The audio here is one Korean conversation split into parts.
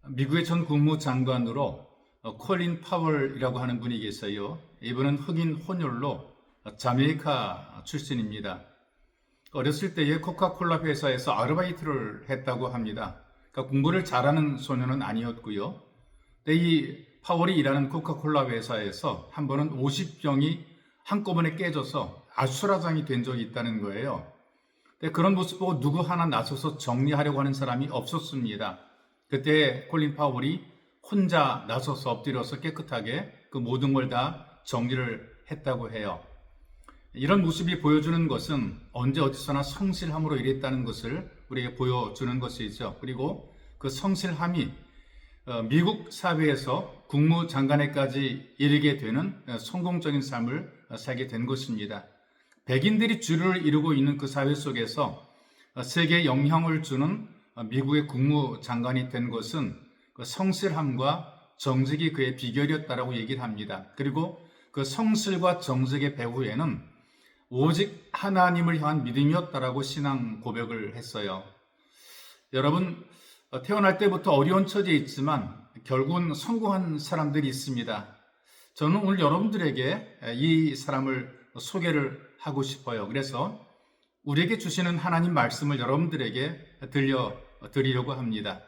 미국의 전 국무장관으로 콜린 파월이라고 하는 분이 계세요. 이분은 흑인 혼혈로 자메이카 출신입니다. 어렸을 때에 코카콜라 회사에서 아르바이트를 했다고 합니다. 그러니까 공부를 잘하는 소년은 아니었고요. 근데 이 파월이 일하는 코카콜라 회사에서 한 번은 50병이 한꺼번에 깨져서 아수라장이 된 적이 있다는 거예요. 근데 그런 모습 보고 누구 하나 나서서 정리하려고 하는 사람이 없었습니다. 그때 콜린 파월이 혼자 나서서 엎드려서 깨끗하게 그 모든 걸 다 정리를 했다고 해요. 이런 모습이 보여주는 것은 언제 어디서나 성실함으로 일했다는 것을 우리에게 보여주는 것이죠. 그리고 그 성실함이 미국 사회에서 국무장관에까지 이르게 되는 성공적인 삶을 살게 된 것입니다. 백인들이 주를 이루고 있는 그 사회 속에서 세계에 영향을 주는 미국의 국무장관이 된 것은 그 성실함과 정직이 그의 비결이었다라고 얘기를 합니다. 그리고 그 성실과 정직의 배후에는 오직 하나님을 향한 믿음이었다라고 신앙 고백을 했어요. 여러분, 태어날 때부터 어려운 처지에 있지만 결국은 성공한 사람들이 있습니다. 저는 오늘 여러분들에게 이 사람을 소개를 하고 싶어요. 그래서 우리에게 주시는 하나님 말씀을 여러분들에게 들려드리려고 합니다.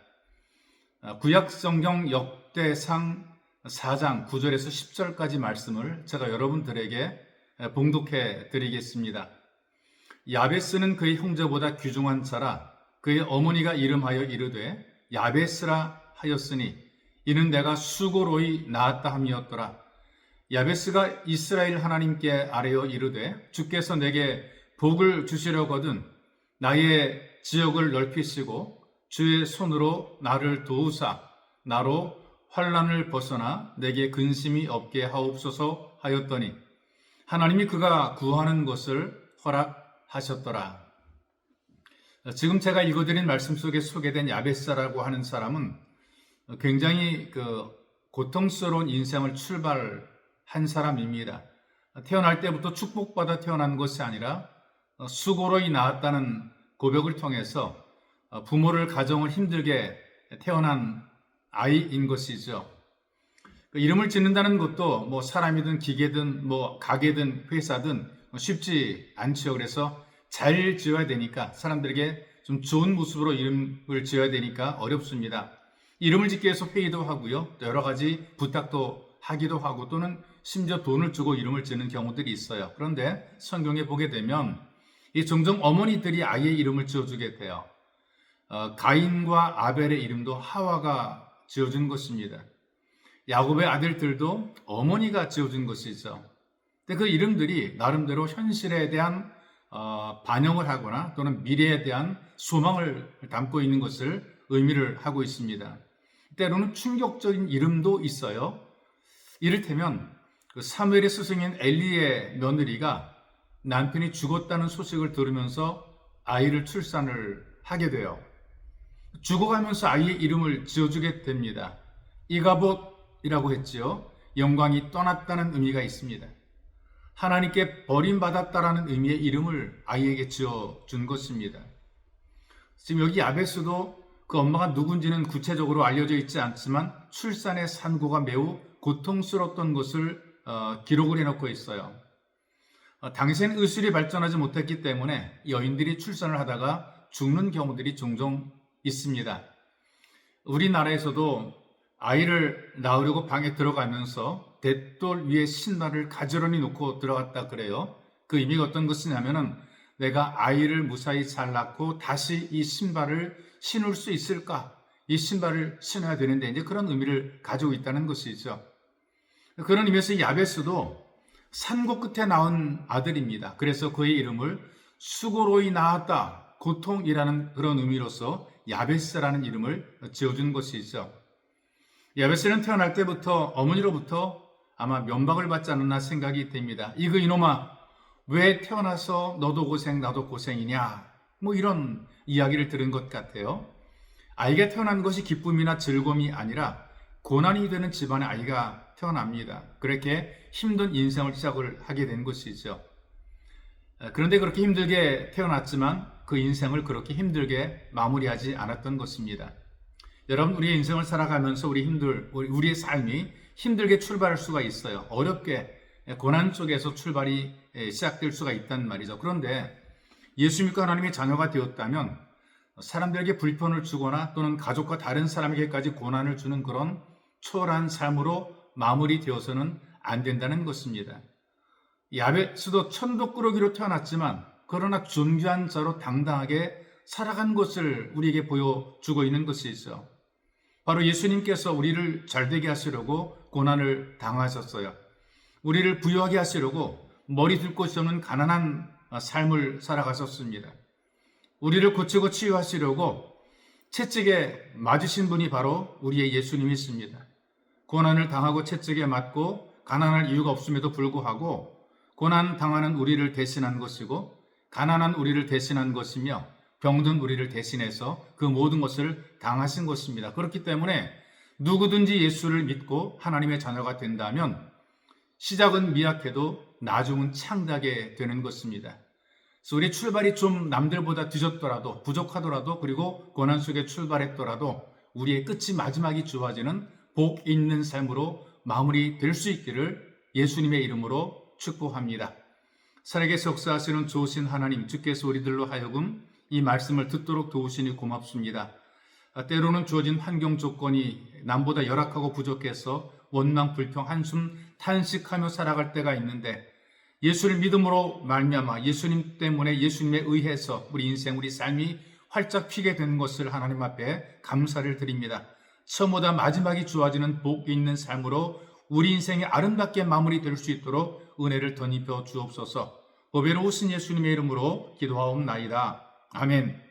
구약 성경 역대상 4장 9절에서 10절까지 말씀을 제가 여러분들에게 봉독해 드리겠습니다. 야베스는 그의 형제보다 귀중한 자라. 그의 어머니가 이름하여 이르되 야베스라 하였으니 이는 내가 수고로이 낳았다 함이었더라. 야베스가 이스라엘 하나님께 아뢰어 이르되 주께서 내게 복을 주시려거든 나의 지역을 넓히시고 주의 손으로 나를 도우사 나로 환난을 벗어나 내게 근심이 없게 하옵소서 하였더니 하나님이 그가 구하는 것을 허락하셨더라. 지금 제가 읽어드린 말씀 속에 소개된 야베스라고 하는 사람은 굉장히 고통스러운 인생을 출발한 사람입니다. 태어날 때부터 축복받아 태어난 것이 아니라 수고로이 낳았다는 고백을 통해서 부모를 가정을 힘들게 태어난 아이인 것이죠. 이름을 짓는다는 것도 사람이든 기계든 가게든 회사든 쉽지 않죠. 그래서 잘 지어야 되니까 사람들에게 좀 좋은 모습으로 이름을 지어야 되니까 어렵습니다. 이름을 짓기 위해서 회의도 하고요. 또 여러 가지 부탁도 하기도 하고 또는 심지어 돈을 주고 이름을 짓는 경우들이 있어요. 그런데 성경에 보게 되면 종종 어머니들이 아이의 이름을 지어주게 돼요. 가인과 아벨의 이름도 하와가 지어준 것입니다. 야곱의 아들들도 어머니가 지어준 것이죠. 근데 그 이름들이 나름대로 현실에 대한 반영을 하거나 또는 미래에 대한 소망을 담고 있는 것을 의미를 하고 있습니다. 때로는 충격적인 이름도 있어요. 이를테면 사무엘의 스승인 엘리의 며느리가 남편이 죽었다는 소식을 들으면서 아이를 출산을 하게 돼요. 죽어가면서 아이의 이름을 지어주게 됩니다. 이가봇이라고 했지요. 영광이 떠났다는 의미가 있습니다. 하나님께 버림받았다라는 의미의 이름을 아이에게 지어준 것입니다. 지금 여기 야베스도 그 엄마가 누군지는 구체적으로 알려져 있지 않지만 출산의 산고가 매우 고통스러웠던 것을 기록을 해놓고 있어요. 당시에는 의술이 발전하지 못했기 때문에 여인들이 출산을 하다가 죽는 경우들이 종종 있습니다. 우리나라에서도 아이를 낳으려고 방에 들어가면서 대돌 위에 신발을 가지런히 놓고 들어갔다 그래요. 그 의미가 어떤 것이냐면은 내가 아이를 무사히 잘 낳고 다시 이 신발을 신을 수 있을까? 이 신발을 신어야 되는데 이제 그런 의미를 가지고 있다는 것이죠. 그런 의미에서 야베스도 산고 끝에 낳은 아들입니다. 그래서 그의 이름을 수고로이 낳았다, 고통이라는 그런 의미로서 야베스라는 이름을 지어준 것이죠. 야베스는 태어날 때부터 어머니로부터 아마 면박을 받지 않았나 생각이 됩니다. 이놈아, 왜 태어나서 너도 고생 나도 고생이냐? 이런 이야기를 들은 것 같아요. 아이가 태어난 것이 기쁨이나 즐거움이 아니라 고난이 되는 집안의 아이가 태어납니다. 그렇게 힘든 인생을 시작을 하게 된 것이죠. 그런데 그렇게 힘들게 태어났지만 그 인생을 그렇게 힘들게 마무리하지 않았던 것입니다. 여러분, 우리의 인생을 살아가면서 우리의 삶이 힘들게 출발할 수가 있어요. 어렵게 고난 속에서 출발이 시작될 수가 있단 말이죠. 그런데 예수 믿고 하나님의 자녀가 되었다면 사람들에게 불편을 주거나 또는 가족과 다른 사람에게까지 고난을 주는 그런 초월한 삶으로 마무리되어서는 안 된다는 것입니다. 야베스도 천국꾸러기로 태어났지만 그러나 존귀한 자로 당당하게 살아간 것을 우리에게 보여주고 있는 것이 있어. 바로 예수님께서 우리를 잘되게 하시려고 고난을 당하셨어요. 우리를 부유하게 하시려고 머리 둘 곳이 없는 가난한 삶을 살아가셨습니다. 우리를 고치고 치유하시려고 채찍에 맞으신 분이 바로 우리의 예수님이십니다. 고난을 당하고 채찍에 맞고 가난할 이유가 없음에도 불구하고 고난 당하는 우리를 대신한 것이고 가난한 우리를 대신한 것이며 병든 우리를 대신해서 그 모든 것을 당하신 것입니다. 그렇기 때문에 누구든지 예수를 믿고 하나님의 자녀가 된다면 시작은 미약해도 나중은 창대하게 되는 것입니다. 그래서 우리 출발이 좀 남들보다 뒤졌더라도 부족하더라도 그리고 고난 속에 출발했더라도 우리의 끝이 마지막이 좋아지는 복 있는 삶으로 마무리될 수 있기를 예수님의 이름으로 축복합니다. 살아계시 역사하시는 좋으신 하나님, 주께서 우리들로 하여금 이 말씀을 듣도록 도우시니 고맙습니다. 때로는 주어진 환경 조건이 남보다 열악하고 부족해서 원망, 불평, 한숨 탄식하며 살아갈 때가 있는데 예수를 믿음으로 말미암아 예수님 때문에 예수님에 의해서 우리 인생, 우리 삶이 활짝 피게 된 것을 하나님 앞에 감사를 드립니다. 처음보다 마지막이 좋아지는 복 있는 삶으로 우리 인생이 아름답게 마무리될 수 있도록 은혜를 덧입혀 주옵소서. 보배로우신 예수님의 이름으로 기도하옵나이다. 아멘.